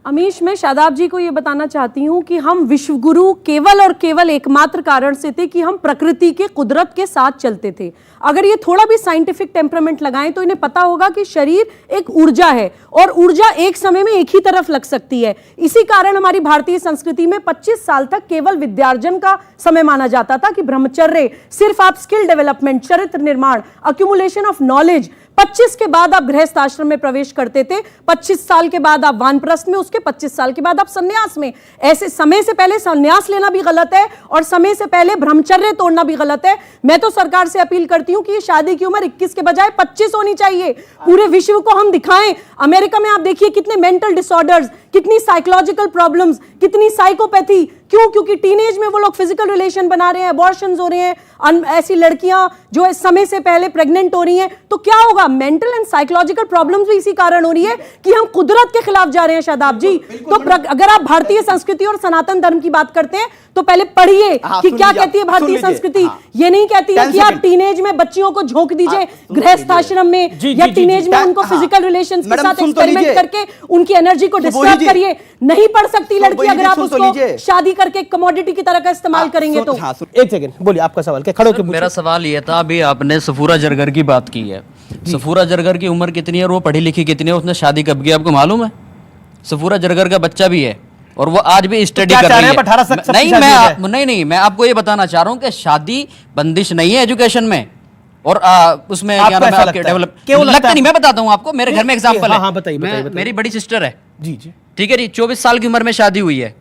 अमीश, मैं शादाब जी को यह बताना चाहती हूं कि हम विश्वगुरु केवल और केवल एकमात्र कारण से थे कि हम प्रकृति के कुदरत के साथ चलते थे। अगर ये थोड़ा भी साइंटिफिक टेम्परामेंट लगाएं तो इन्हें पता होगा कि शरीर एक ऊर्जा है और ऊर्जा एक समय में एक ही तरफ लग सकती है। इसी कारण हमारी भारतीय संस्कृति में 25 साल तक केवल विद्यार्जन का समय माना जाता था कि ब्रह्मचर्य, सिर्फ आप स्किल डेवलपमेंट, चरित्र निर्माण, अक्यूमुलेशन ऑफ नॉलेज। 25 के बाद आप गृहस्थ आश्रम में प्रवेश करते थे, 25 साल के बाद आप वानप्रस्थ में, उसके 25 साल के बाद आप संन्यास में। ऐसे समय से पहले संन्यास लेना भी गलत है और समय से पहले ब्रह्मचर्य तोड़ना भी गलत है। मैं तो सरकार से अपील करती हूं कि ये शादी की उम्र 21 के बजाय 25 होनी चाहिए। पूरे विश्व को हम दिखाएं। अमेरिका में आप देखिए कितने मेंटल डिसऑर्डर्स, कितनी साइकोलॉजिकल प्रॉब्लम्स, कितनी साइकोपैथी। क्यों? क्योंकि टीनेज में वो लोग फिजिकल रिलेशन बना रहे हैं, अबॉर्शंस हो रहे हैं, ऐसी लड़कियां जो इस समय से पहले प्रेग्नेंट हो रही हैं। तो क्या होगा? मेंटल एंड साइकोलॉजिकल प्रॉब्लम्स भी इसी कारण हो रही है कि हम कुदरत के खिलाफ जा रहे हैं। शादाब जी, तो अगर आप भारतीय संस्कृति और सनातन धर्म की बात करते हैं तो पहले पढ़िए कि क्या कहती है भारतीय संस्कृति। ये नहीं कहती है कि आप टीनेज में बच्चियों को झोंक दीजिए गृहस्थ आश्रम में या टीनेज में उनको फिजिकल रिलेशंस के साथ एक्सपेरिमेंट करके उनकी एनर्जी को डिस्टर्ब करिए। नहीं पढ़ सकती लड़की अगर आप उसको शादी करके कमोडिटी की तरह का इस्तेमाल करेंगे तो। एक सेकंड बोलिए, आपका सवाल क्या? खड़े होकर मेरा सवाल ये था, अभी आपने सफूरा जरगर की बात की है। सफूरा जरगर की उम्र कितनी है और वो पढ़ी लिखी कितनी है? उसने शादी कब की आपको मालूम है? सफूरा जरगर का बच्चा भी है और वो आज भी स्टडी कर रही है। नहीं, मैं आपको ये बताना चाह रहा हूँ कि शादी बंदिश नहीं है एजुकेशन में और उसमें क्या नाम है आपके डेवलप लगता नहीं। मैं बताता हूँ आपको, मेरे घर में एग्जांपल है। बताइए। मेरी बड़ी सिस्टर है, जी जी, ठीक है जी, 24 साल की उम्र में शादी हुई है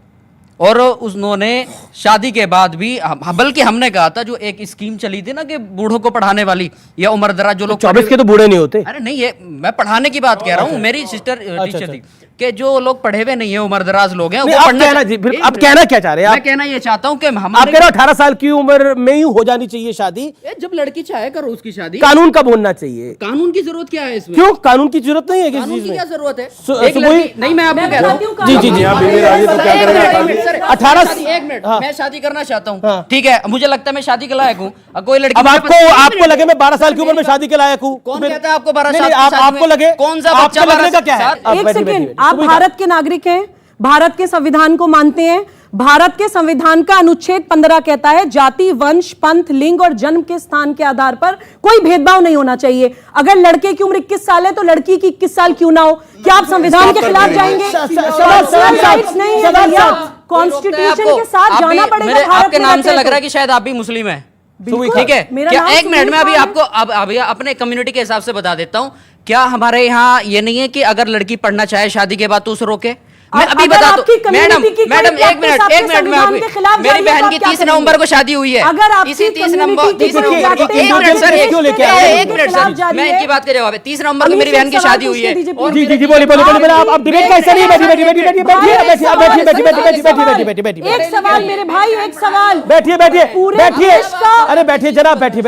और उन्होंने शादी के बाद भी, बल्कि हमने कहा था जो एक स्कीम चली थी ना कि बूढ़ों को पढ़ाने वाली या उम्रदराज जो लोग 24 के तो बूढ़े नहीं होते। अरे नहीं, ये मैं पढ़ाने की बात कह रहा हूँ। मेरी सिस्टर टीचर थी कि जो लोग पढ़े हुए नहीं है, उम्रदराज लोग हैं, वो पढ़ना। अब कहना क्या चाह रहे हैं? मैं कहना ये चाहता हूँ कि हम 18 साल की उम्र में ही हो जानी चाहिए शादी। जब लड़की चाहे करो उसकी शादी। कानून कब होना चाहिए? कानून की जरूरत क्या है इसमें? क्यों कानून की जरूरत नहीं है? कानून की क्या जरूरत है? नहीं, मैं आपको कहता हूं। जी जी जी, आप 18 एक मिनट, मैं शादी करना चाहता हूँ, ठीक है, मुझे लगता है मैं शादी के लायक हूँ। कोई लड़की अब आपको लगे मैं 12 साल की उम्र में शादी के लायक हूँ? कौन कहता है आपको 12 साल? आपको लगे? कौन सा बच्चा लगने का क्या है? एक सेकंड, आप भारत के नागरिक हैं, भारत के संविधान को मानते हैं। भारत के संविधान का अनुच्छेद 15 कहता है जाति, वंश, पंथ, लिंग और जन्म के स्थान के आधार पर कोई भेदभाव नहीं होना चाहिए। अगर लड़के की उम्र 21 साल है तो लड़की की 21 साल क्यों ना हो? क्या आप संविधान के खिलाफ जाएंगे? राइट्स नहीं है भैया, कॉन्स्टिट्यूशन के साथ जाना पड़ेगा। आपके नाम से लग रहा है कि शायद आप भी मुस्लिम हैं, ठीक है? क्या एक मिनट में अभी आपको अभी अपने कम्युनिटी के हिसाब से बता देता हूं। क्या हमारे यहाँ ये नहीं है कि अगर लड़की पढ़ना चाहे शादी के बाद तो उसे रोके? मैं अभी बता दूं मैडम, एक मिनट में अभी मेरी बहन की 30 नवंबर को शादी हुई है। इसी 30 नवंबर मैं इनकी बात का जवाब है। 30 नवंबर को मेरी बहन की शादी हुई है। जी जी जी, बोलिए। आप डिबेट कैसे नहीं? बैठिए। एक सवाल मेरे भाई, एक सवाल। बैठिए। अरे बैठिए जनाब, बैठिए।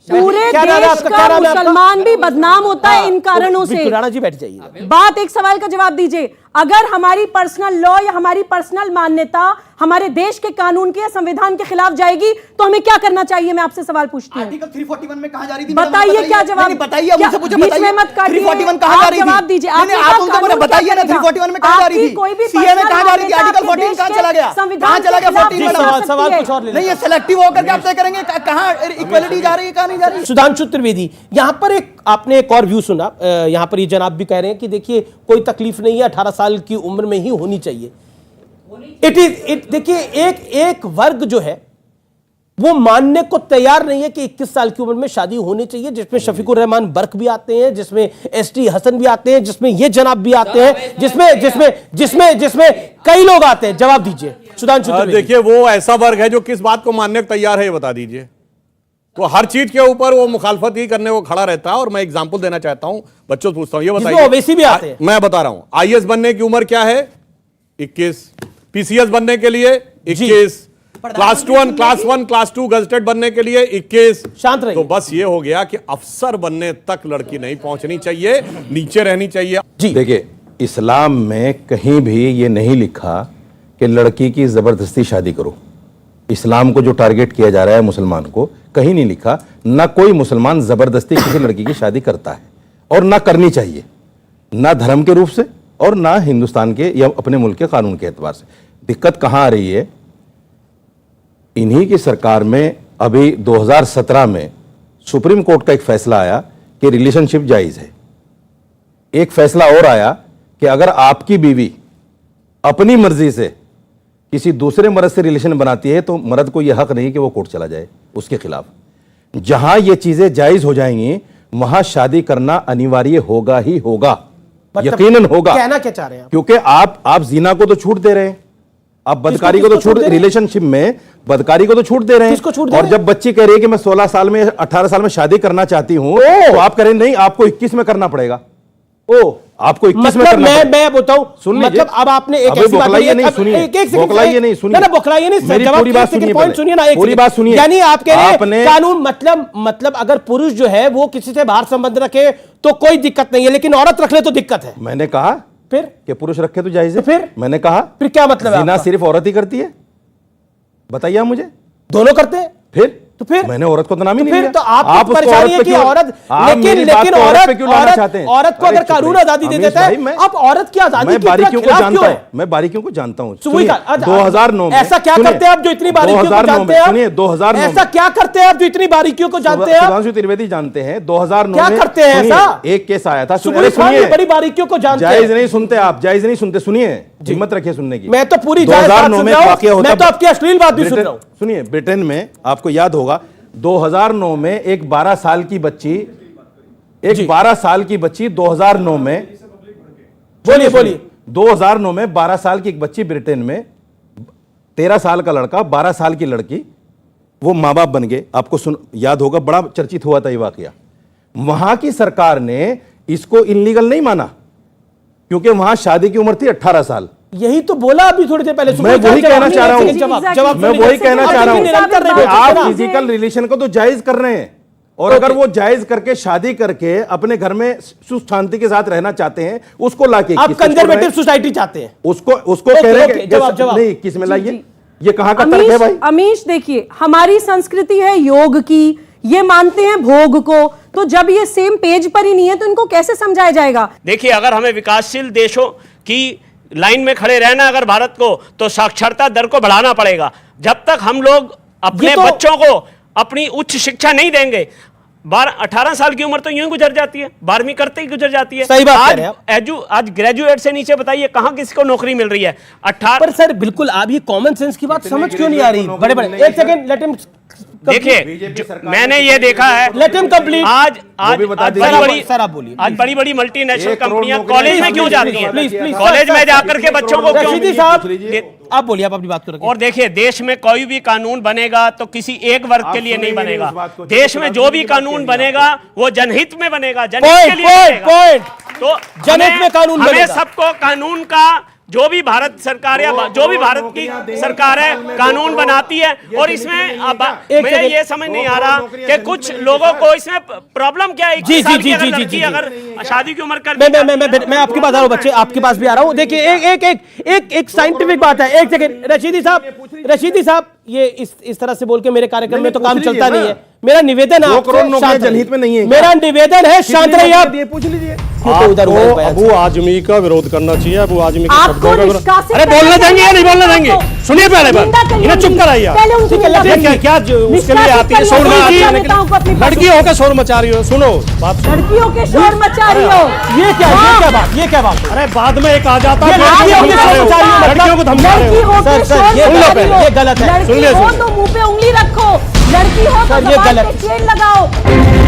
पूरे देश का मुसलमान भी बदनाम होता है इन कारणों से। राणा जी बैठ जाइए। बात, एक सवाल का जवाब दीजिए। अगर हमारी पर्सनल लॉ या हमारी पर्सनल मान्यता हमारे देश के कानून के या संविधान के खिलाफ जाएगी तो हमें क्या करना चाहिए? मैं आपसे सवाल पूछती हूँ। आर्टिकल 341 में कहां जा रही थी? बताइए क्या जवाब? बताइए, मुझसे पूछे, बीच में मत काटिए। 341 कहां जा रही थी? जवाब दीजिए। आप उनको बोले बताइए ना 341 में कहां जा रही थी? कोई भी सीए में कहां जा रही थी? आर्टिकल 14 कहां चला गया? कहां चला गया 14? सवाल कुछ और ले नहीं, ये सिलेक्टिव होकर के आप तय करेंगे कहां इक्वालिटी जा रही है, कहां नहीं नहीं जा रही। सुधांशु त्रिवेदी, यहां पर आपने एक और व्यू सुना, यहां पर ये जनाब भी कह रहे हैं कि देखिए कोई तकलीफ नहीं है, 18 साल की उम्र में ही होनी चाहिए। देखिए एक वर्ग जो है वो मानने को तैयार नहीं है कि 21 साल की उम्र में शादी होनी चाहिए, जिसमें शफीकुर रहमान बर्क भी आते हैं, जिसमें एसटी हसन भी आते हैं, जिसमें ये जनाब भी आते हैं, जिसमें कई लोग आते हैं। जवाब दीजिए सुधांशु त्रिवेदी। देखिए वो ऐसा वर्ग है जो किस बात को मानने को तैयार है, ये बता दीजिए। तो हर चीज के ऊपर वो मुखालफत ही करने को खड़ा रहता है। और मैं एग्जांपल देना चाहता हूं, बच्चों से पूछता हूं, ये बताइए। ओवैसी भी आते हैं। मैं बता रहा हूं, आईएएस बनने की उम्र क्या है? 21। पीसीएस बनने के लिए 21। क्लास 1, क्लास 2 गजटेड बनने के लिए 21। शांत रहिए। तो बस ये हो गया कि अफसर बनने तक लड़की नहीं पहुंचनी चाहिए, नीचे रहनी चाहिए। जी देखिए, इस्लाम में कहीं भी ये नहीं लिखा कि लड़की की जबरदस्ती शादी करो। इस्लाम को जो टारगेट किया जा रहा है मुसलमान को, कहीं नहीं लिखा। ना कोई मुसलमान जबरदस्ती किसी लड़की की शादी करता है और ना करनी चाहिए, ना धर्म के रूप से और ना हिंदुस्तान के या अपने मुल्क के कानून के एतबार से। दिक्कत कहां आ रही है? इन्हीं की सरकार में अभी 2017 में सुप्रीम कोर्ट का एक फैसला आया कि रिलेशनशिप जायज है। एक फैसला और आया कि अगर आपकी बीवी अपनी मर्जी से किसी दूसरे मर्द से रिलेशन बनाती है तो मर्द को यह हक नहीं कि वो कोर्ट चला जाए उसके खिलाफ। जहां ये चीजें जायज हो जाएंगी वहां शादी करना अनिवार्य होगा ही होगा, यकीनन होगा। कहना क्या चाह रहे हैं? क्योंकि आप जीना को तो छूट दे रहे हैं, आप बदकारी को तो छूट, रिलेशनशिप में बदकारी को तो छूट दे रहे हैं। और जब बच्ची कह रही है कि मैं 16 साल में 18 साल में शादी करना चाहती हूं, तो आप कह रहे नहीं, आपको 21 में करना पड़ेगा। आपको 21 में करना पड़ेगा। मैं बताऊं, मतलब अब आपने एक ऐसी बात बोखलाइए नहीं, सुनिए, बोखलाइए नहीं, सुनिए ना, बोखलाइए नहीं, मेरी पूरी बात सुनिए, सुनिए ना, पूरी बात सुनिए। यानी आप कह रहे हैं कानून मतलब अगर पुरुष जो है वो किसी से बाहर संबंध रखे तो कोई दिक्कत नहीं है, लेकिन औरत रख ले तो दिक्कत है। मैंने कहा फिर कि पुरुष रखे तो जायज है। फिर मैंने कहा फिर क्या मतलब है? ज़िना सिर्फ औरत ही करती है? बताइए आप मुझे। दोनों करते हैं। फिर तो फिर मैंने औरत को तो नाम ही नहीं फिर लिया। तो आपको परेशानी है कि औरत, लेकिन औरत को अगर कानून आजादी दे देता है, आप औरत की आजादी मैं बारीकियों को जानता हूं, मैं बारीकियों को जानता हूं। 2009 में ऐसा क्या करते हैं आप जो इतनी बारीकियों को जानते हैं? सुनिए, 2009 ऐसा क्या करते हैं आप जो इतनी बारीकियों को जानते हैं? सुधांशु त्रिवेदी जानते हैं 2009 क्या करते हैं ऐसा? एक केस आया था, सुनिए, बड़ी बारीकियों को जानते हैं। जायज नहीं सुनते आप, जायज नहीं सुनते। सुनिए, हिम्मत रखिए सुनने की। मैं तो पूरी 2009 में वाकया होता, मैं तो आपकी अश्लील बात भी सुन रहा हूं। सुनिए, ब्रिटेन में आपको याद होगा 2009 में एक 12 साल की बच्ची 2009 में, बोलिए 2009 में 12 साल की एक बच्ची ब्रिटेन में, 13 साल का लड़का, 12 साल की लड़की, वो माँ बाप बन गए। आपको याद होगा, बड़ा चर्चित हुआ था ये वाकया। वहां की सरकार ने इसको इनलीगल नहीं माना क्योंकि वहां शादी की उम्र थी 18 साल। यही तो बोला अभी थोड़ी देर पहले। मैं वही कहना चाह रहा हूं, मैं वही कहना चाह रहा हूं। आप फिजिकल रिलेशन को तो जायज कर रहे हैं, और अगर वो जायज करके शादी करके अपने घर में सुख शांति के साथ रहना चाहते हैं, उसको लाके आप कंजर्वेटिव सोसाइटी चाहते हैं, उसको कह रहे हैं नहीं, किस में लाइए? ये कहां का तर्क है भाई? अमीश, देखिए, हमारी संस्कृति है योग की, ये मानते हैं भोग को, तो जब ये सेम पेज पर ही नहीं है तो इनको कैसे समझाया जाएगा? देखिए, अगर हमें विकासशील देशों की लाइन में खड़े रहना अगर भारत को, तो साक्षरता दर को बढ़ाना पड़ेगा। जब तक हम लोग अपने बच्चों को अपनी उच्च शिक्षा नहीं देंगे, 18 साल की उम्र तो यूं गुजर जाती है, 12वीं करते ही गुजर जाती है। सही बात है। आज ग्रेजुएट से नीचे बताइए कहां किसी को नौकरी मिल रही है? 18। पर सर बिल्कुल, आप ये कॉमन सेंस की बात समझ क्यों नहीं आ रही? बड़े एक सेकंड, लेट हिम। देखिए, मैंने ये देखा है, लेट हिम कंप्लीट। आज बड़ी बड़ी मल्टीनेशनल कंपनियां कॉलेज में क्यों जाती हैं? कॉलेज में जाकर के बच्चों को क्यों? साहब आप बोलिए, आप अपनी बात करो। और देखिए, देश में कोई भी कानून बनेगा तो किसी एक वर्ग के लिए नहीं बनेगा। देश में जो भी कानून बनेगा वो जनहित में बनेगा, जनहित के लिए बनेगा। तो जनहित में कानून बनेगा। हमें सबको कानून का, जो भी भारत सरकार या जो भी भारत की सरकार है कानून बनाती है, और इसमें मुझे ये समझ नहीं आ रहा कि कुछ लोगों को इसमें प्रॉब्लम क्या है। जी अगर शादी की उम्र कर, मैं आपके पास आ रहा हूँ बच्चे, आपके पास भी आ रहा हूँ। देखिए, एक साइंटिफिक बात है। एक सेकंड, रशीदी साहब, ये इस तरह से बोल के मेरे कार्यक्रम में तो काम चलता नहीं है। मेरा निवेदन है 2 आपसे, करोड़ नौकरियां शांत जनहित में नहीं है। मेरा निवेदन है, शांत रहिए आप। पूछ लीजिए। आपको अबू आजमी का विरोध करना चाहिए। अबू आजमी के आपको शब्दों का विरोध। निष्कासित अरे बोलने करना देंगे या नहीं बोलने चाहिए देंगे? आपको। सुनिए पहले बात, निंदा करिए इन्हें चुप उनकी। कराइए। पहले उनकी निंदा करिए। क्या उसके लिए आती है शोर मचाती है, लड़की होकर शोर मचा रही हो। सुनो बात, लड़कियों के शोर मचा रही हो। ये क्या बात, ये क्या बात? अरे बाद में एक आ जाता है, लड़कियों के शोर मचा रही हो, लड़कियों को धमका रहे लड़की हो। हो के शोर ये मचा गलत रही है, हो। ये गलत है। लड़की हो तो मुंह पे उंगली रखो, लड़की हो तो ये जबान गलत पे चेन लगाओ।